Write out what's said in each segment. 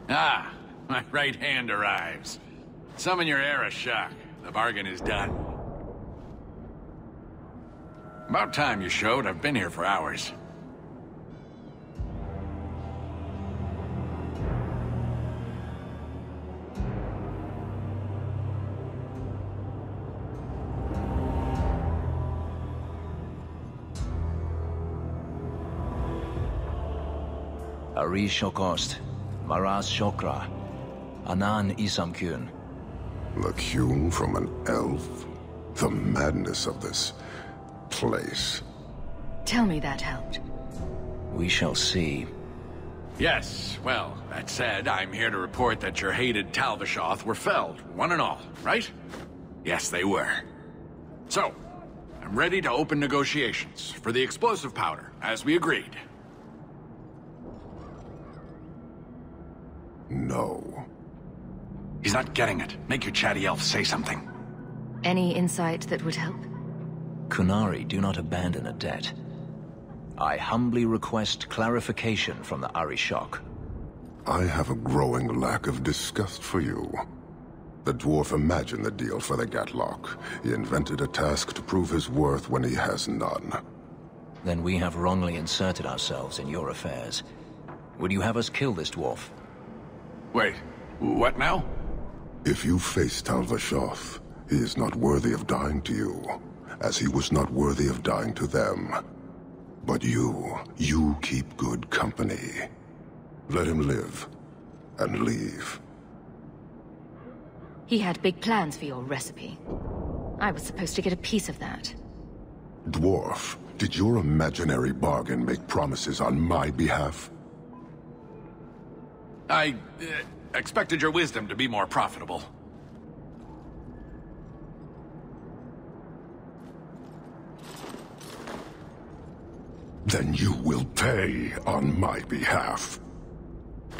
Ah, my right hand arrives. Summon your Arishok. The bargain is done. About time you showed. I've been here for hours. Arishok Maraz Shokra, Anan Isamkun. The Kyun from an elf? The madness of this place. Tell me that helped. We shall see. Yes, well, that said, I'm here to report that your hated Talvishoth were felled, one and all, right? Yes, they were. So, I'm ready to open negotiations for the explosive powder, as we agreed. No. He's not getting it. Make your chatty elf say something. Any insight that would help? Kunari, do not abandon a debt. I humbly request clarification from the Arishok. I have a growing lack of disgust for you. The dwarf imagined the deal for the Gatlock. He invented a task to prove his worth when he has none. Then we have wrongly inserted ourselves in your affairs. Would you have us kill this dwarf? Wait, what now? If you face Talvishoth, he is not worthy of dying to you, as he was not worthy of dying to them. But you keep good company. Let him live, and leave. He had big plans for your recipe. I was supposed to get a piece of that. Dwarf, did your imaginary bargain make promises on my behalf? I expected your wisdom to be more profitable. Then you will pay on my behalf.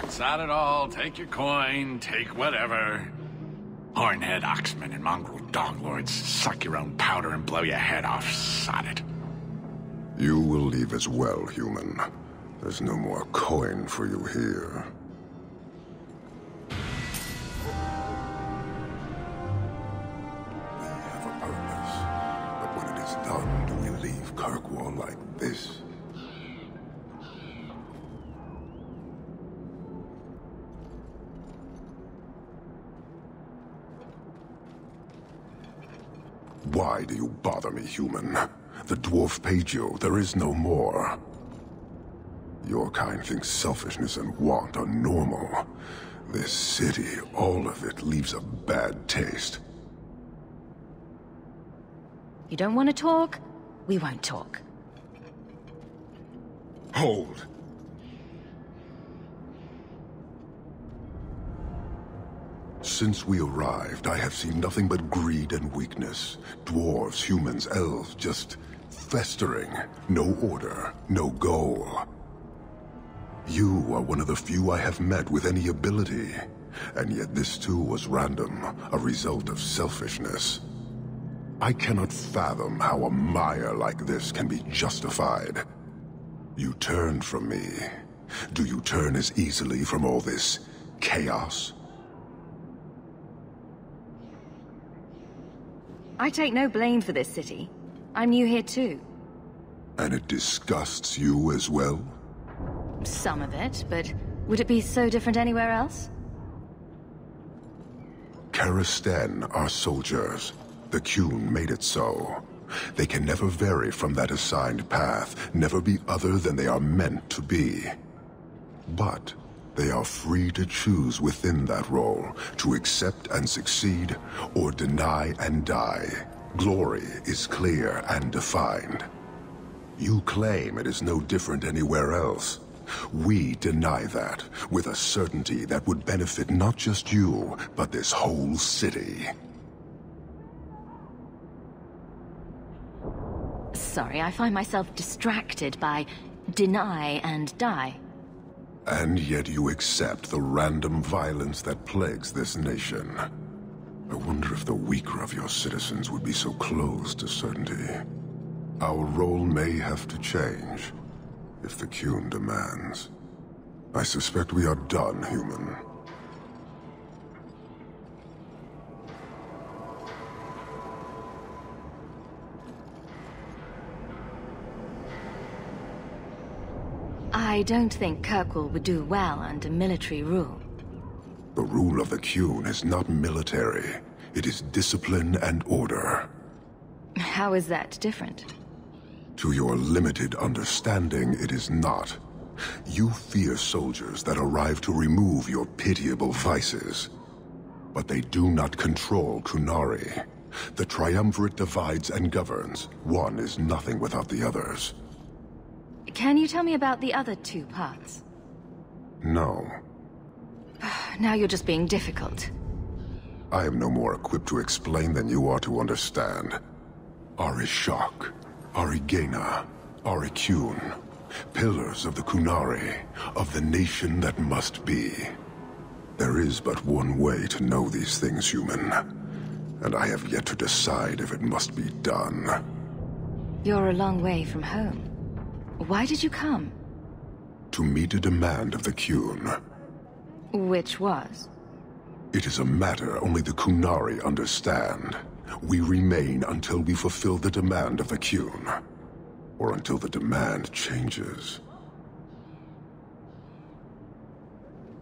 It's not at all. Take your coin, take whatever. Hornhead oxmen and mongrel doglords suck your own powder and blow your head off. Sod it. You will leave as well, human. There's no more coin for you here. We have a purpose, but when it is done, do we leave Kirkwall like this? Why do you bother me, human? The dwarf paid you. There is no more. Your kind thinks selfishness and want are normal. This city, all of it, leaves a bad taste. You don't want to talk? We won't talk. Hold! Since we arrived, I have seen nothing but greed and weakness. Dwarves, humans, elves, just festering. No order, no goal. You are one of the few I have met with any ability. And yet this too was random, a result of selfishness. I cannot fathom how a mire like this can be justified. You turned from me. Do you turn as easily from all this chaos? I take no blame for this city. I'm new here too. And it disgusts you as well? Some of it, but would it be so different anywhere else? Karistan are soldiers. The Kyun made it so. They can never vary from that assigned path, never be other than they are meant to be. But they are free to choose within that role, to accept and succeed, or deny and die. Glory is clear and defined. You claim it is no different anywhere else. We deny that, with a certainty that would benefit not just you, but this whole city. Sorry, I find myself distracted by deny and die. And yet you accept the random violence that plagues this nation. I wonder if the weaker of your citizens would be so close to certainty. Our role may have to change, if the Kyun demands. I suspect we are done, human. I don't think Kirkwall would do well under military rule. The rule of the Qun is not military. It is discipline and order. How is that different? To your limited understanding, it is not. You fear soldiers that arrive to remove your pitiable vices. But they do not control Qunari. The Triumvirate divides and governs. One is nothing without the others. Can you tell me about the other two parts? No. Now you're just being difficult. I am no more equipped to explain than you are to understand. Arishok, Arigena, Ariqun, pillars of the Qunari, of the nation that must be. There is but one way to know these things, human, and I have yet to decide if it must be done. You're a long way from home. Why did you come? To meet a demand of the Qun. Which was? It is a matter only the Qunari understand. We remain until we fulfill the demand of the Qun. Or until the demand changes.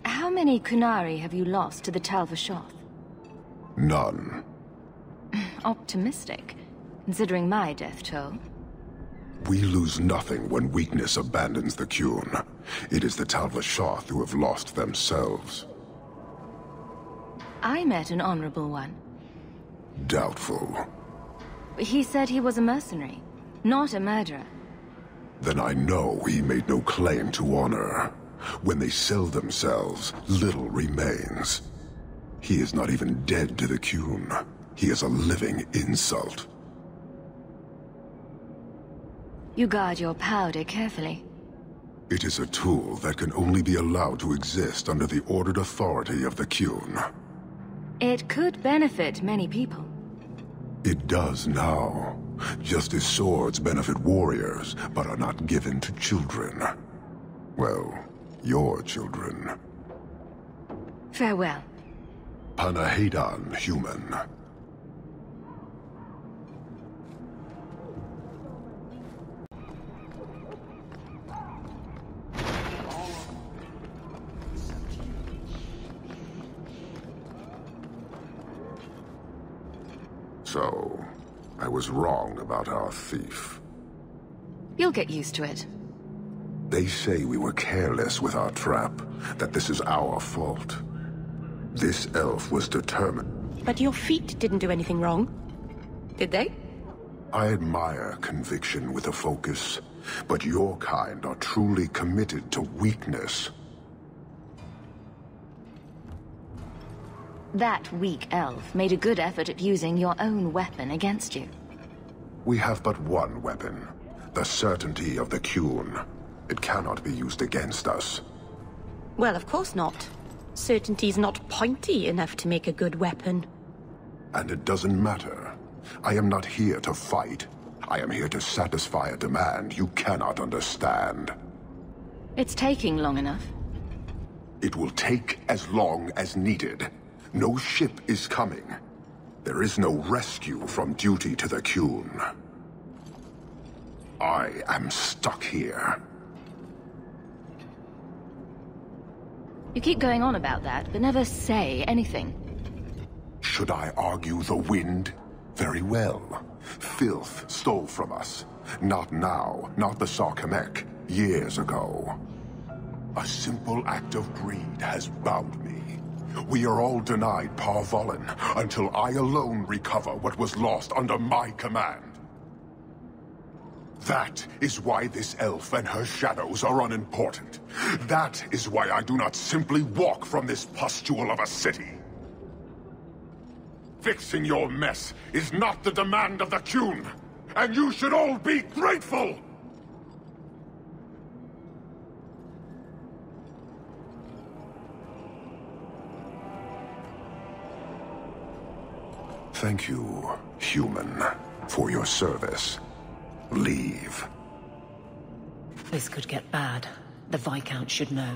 How many Qunari have you lost to the Tal-Vashoth? None. Optimistic, considering my death toll. We lose nothing when weakness abandons the Qun. It is the Tal-Vashoth who have lost themselves. I met an honorable one. Doubtful. He said he was a mercenary, not a murderer. Then I know he made no claim to honor. When they sell themselves, little remains. He is not even dead to the Qun. He is a living insult. You guard your powder carefully. It is a tool that can only be allowed to exist under the ordered authority of the Qun. It could benefit many people. It does now. Just as swords benefit warriors, but are not given to children. Well, your children. Farewell. Panahedan, human. So, I was wrong about our thief. You'll get used to it. They say we were careless with our trap, that this is our fault. This elf was determined. But your feet didn't do anything wrong, did they? I admire conviction with a focus, but your kind are truly committed to weakness. That weak elf made a good effort at using your own weapon against you. We have but one weapon, the certainty of the Qun. It cannot be used against us. Well, of course not. Certainty's not pointy enough to make a good weapon. And it doesn't matter. I am not here to fight. I am here to satisfy a demand you cannot understand. It's taking long enough. It will take as long as needed. No ship is coming. There is no rescue from duty to the Qun. I am stuck here. You keep going on about that, but never say anything. Should I argue the wind? Very well. Filth stole from us. Not now, not the Sarkamek. Years ago. A simple act of greed has bound me. We are all denied Parvolin until I alone recover what was lost under my command. That is why this elf and her shadows are unimportant. That is why I do not simply walk from this pustule of a city. Fixing your mess is not the demand of the Qun, and you should all be grateful! Thank you, human, for your service. Leave. This could get bad. The Viscount should know.